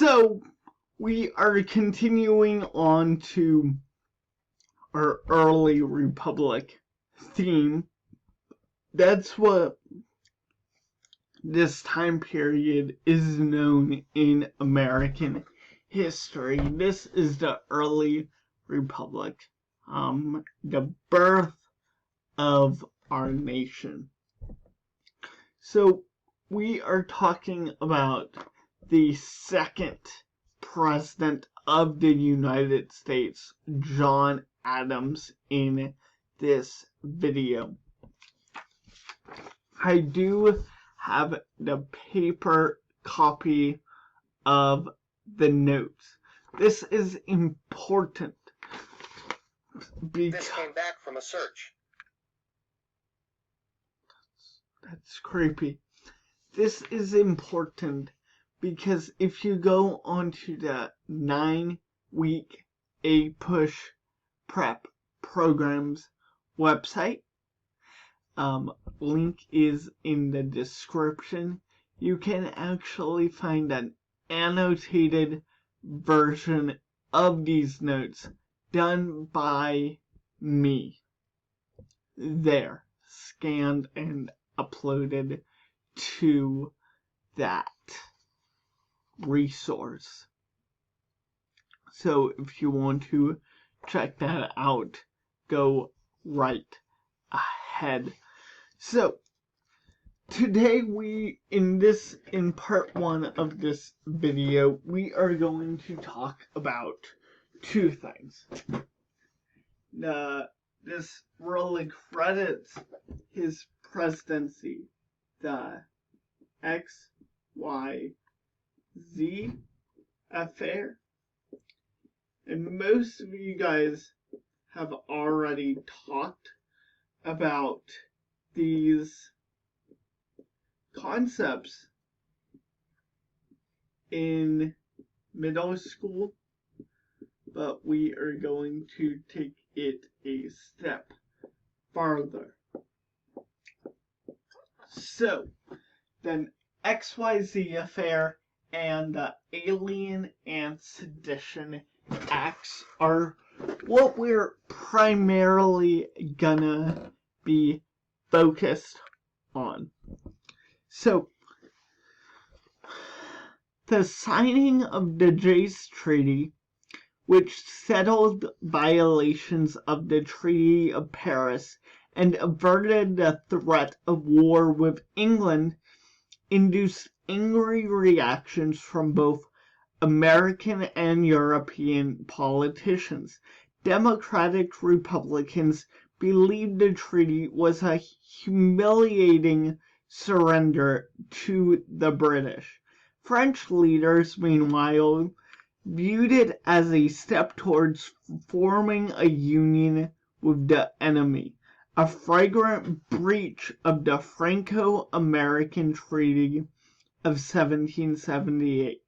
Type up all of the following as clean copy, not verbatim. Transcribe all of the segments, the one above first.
So, we are continuing on to our early republic theme. That's what this time period is known in American history. This is the early republic, the birth of our nation. So we are talking about the second president of the United States, John Adams, in this video. I do have the paper copy of the notes. This is important because this came back from a search. That's creepy. This is important because if you go onto the 9-week APUSH prep programs website, link is in the description, you can actually find an annotated version of these notes done by me. There, scanned and uploaded to that resource. So if you want to check that out, go right ahead. So today in part 1 of this video, we are going to talk about two things. This really credits his presidency, the XYZ affair. And most of you guys have already talked about these concepts in middle school, but we are going to take it a step farther. So, the XYZ affair and the Alien and Sedition Acts are what we're primarily gonna be focused on. So, the signing of the Jay's Treaty, which settled violations of the Treaty of Paris and averted the threat of war with England, induced angry reactions from both American and European politicians. Democratic Republicans believed the treaty was a humiliating surrender to the British. French leaders, meanwhile, viewed it as a step towards forming a union with the enemy, a flagrant breach of the Franco-American Treaty of 1778.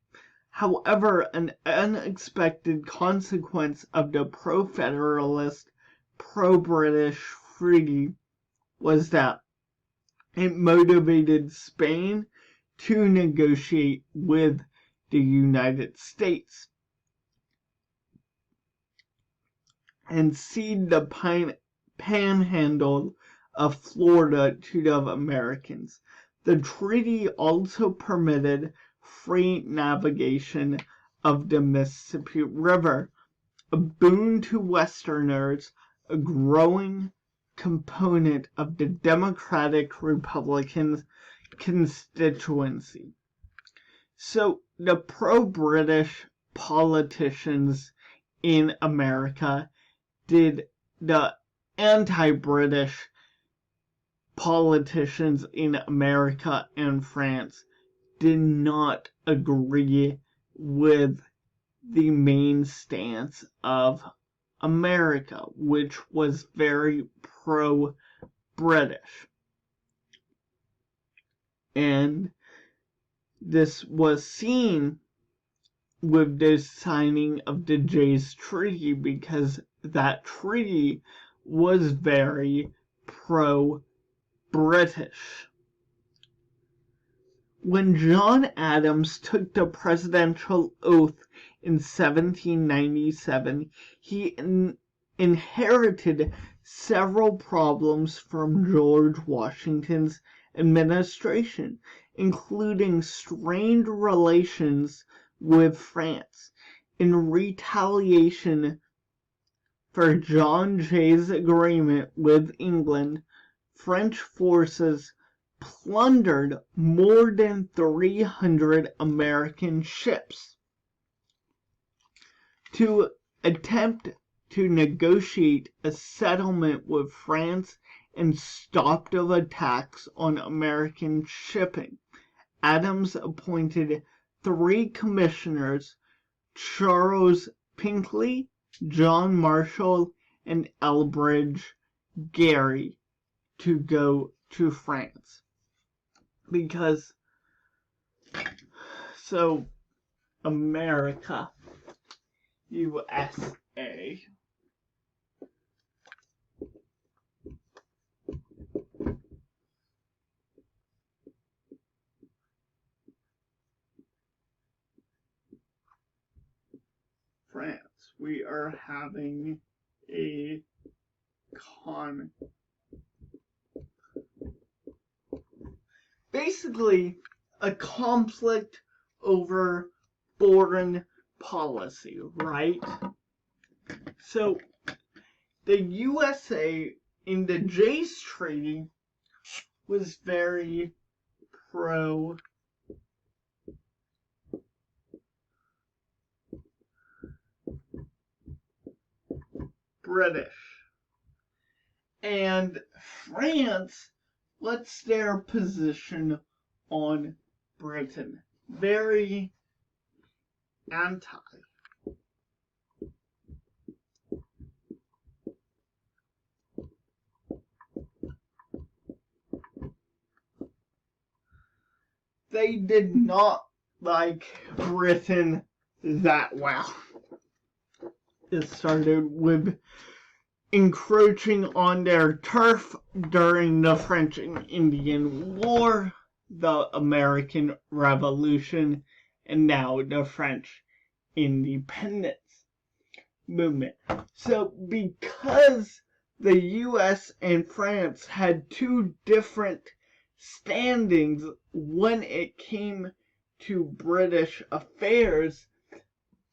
However, an unexpected consequence of the pro-federalist, pro-British treaty was that it motivated Spain to negotiate with the United States and cede the panhandle of Florida to the Americans. The treaty also permitted free navigation of the Mississippi River, a boon to Westerners, a growing component of the Democratic Republican constituency. So the pro-British politicians in America did the anti-British politicians in America and France did not agree with the main stance of America, which was very pro-British. And this was seen with the signing of the Jay's Treaty because that treaty was very pro-British. When John Adams took the presidential oath in 1797, he inherited several problems from George Washington's administration, including strained relations with France. In retaliation for John Jay's agreement with England, French forces plundered more than 300 American ships. To attempt to negotiate a settlement with France and stop the attacks on American shipping, Adams appointed 3 commissioners, Charles Pinckney, John Marshall, and Elbridge Gerry, to go to France. America, USA. France, we are having a basically a conflict over foreign policy, right? So the USA in the Jay's Treaty was very pro British. And France what's their position on Britain? Very anti. They did not like Britain that well. It started with encroaching on their turf during the French and Indian War, the American Revolution, and now the French independence movement. So because the US and France had 2 different standings when it came to British affairs,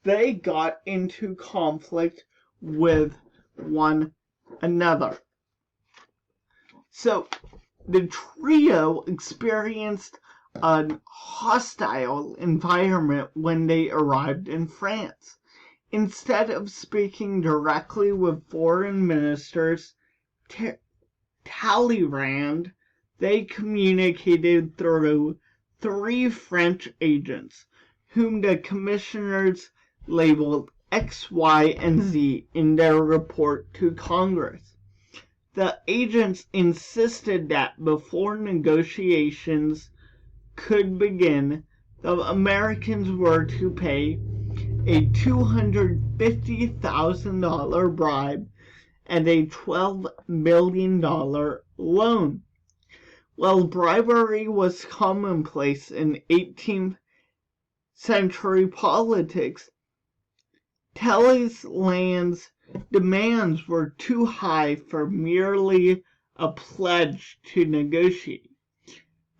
they got into conflict with one another. So the trio experienced a hostile environment when they arrived in France. Instead of speaking directly with foreign ministers Talleyrand, they communicated through 3 French agents, whom the commissioners labeled X, Y, and Z in their report to Congress. The agents insisted that before negotiations could begin, the Americans were to pay a $250,000 bribe and a $12 million loan. While bribery was commonplace in 18th century politics, Talleyrand's demands were too high for merely a pledge to negotiate.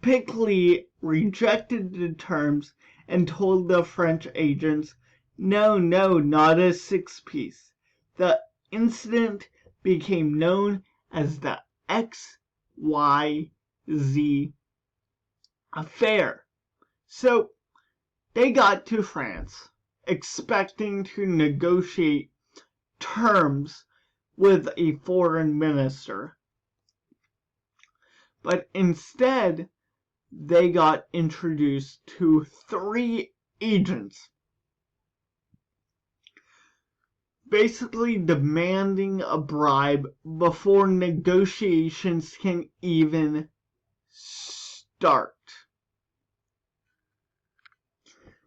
Pinckney rejected the terms and told the French agents, no, not a 6-piece. The incident became known as the XYZ affair. So they got to France, expecting to negotiate terms with a foreign minister. But instead, they got introduced to 3 agents, basically demanding a bribe before negotiations can even start.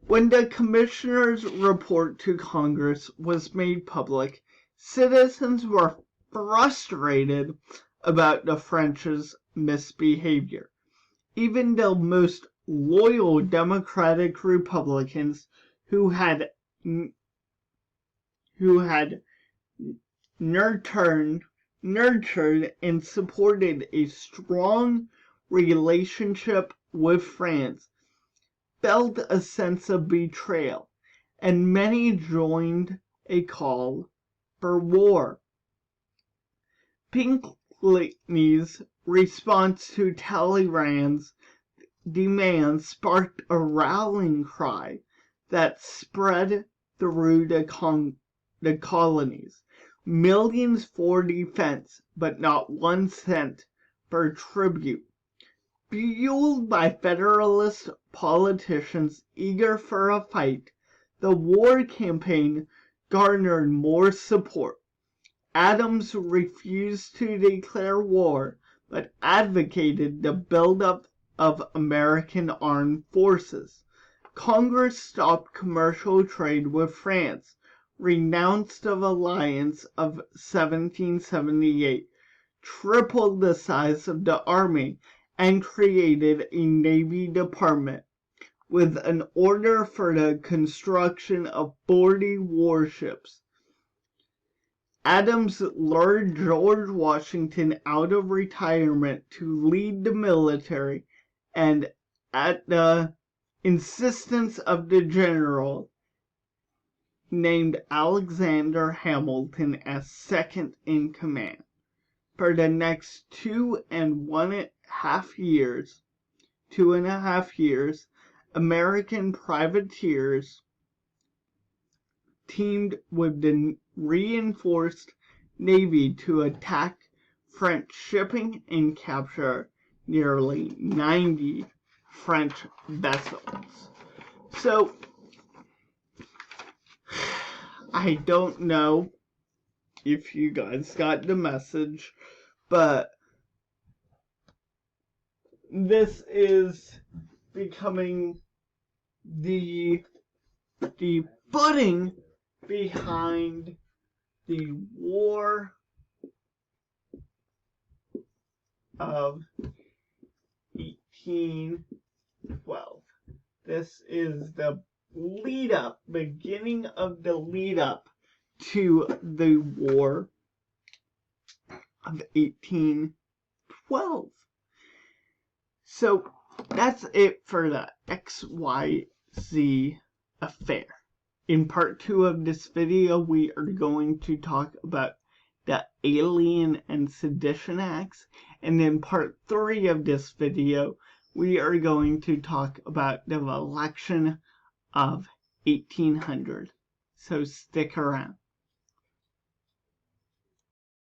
When the commissioners' report to Congress was made public, citizens were frustrated about the French's misbehavior. Even the most loyal Democratic Republicans who had nurtured and supported a strong relationship with France felt a sense of betrayal, and many joined a call for war. Pinckney's response to Talleyrand's demands sparked a rallying cry that spread through the colonies. Millions for defense, but not 1 cent for tribute. Fueled by Federalist politicians eager for a fight, the war campaign garnered more support. Adams refused to declare war, but advocated the buildup of American armed forces. Congress stopped commercial trade with France, renounced the alliance of 1778, tripled the size of the army, and created a Navy Department with an order for the construction of 40 warships. Adams lured George Washington out of retirement to lead the military, and at the insistence of the general, named Alexander Hamilton as second in command. For the next 2.5 years, American privateers teamed with the reinforced Navy to attack French shipping and capture nearly 90 French vessels. So, I don't know if you guys got the message, but this is becoming the footing behind the War of 1812. This is the beginning of the lead up to the War of 1812. So that's it for the XYZ affair. In part 2 of this video, we are going to talk about the Alien and Sedition Acts, and in part 3 of this video, we are going to talk about the election of 1800. So stick around.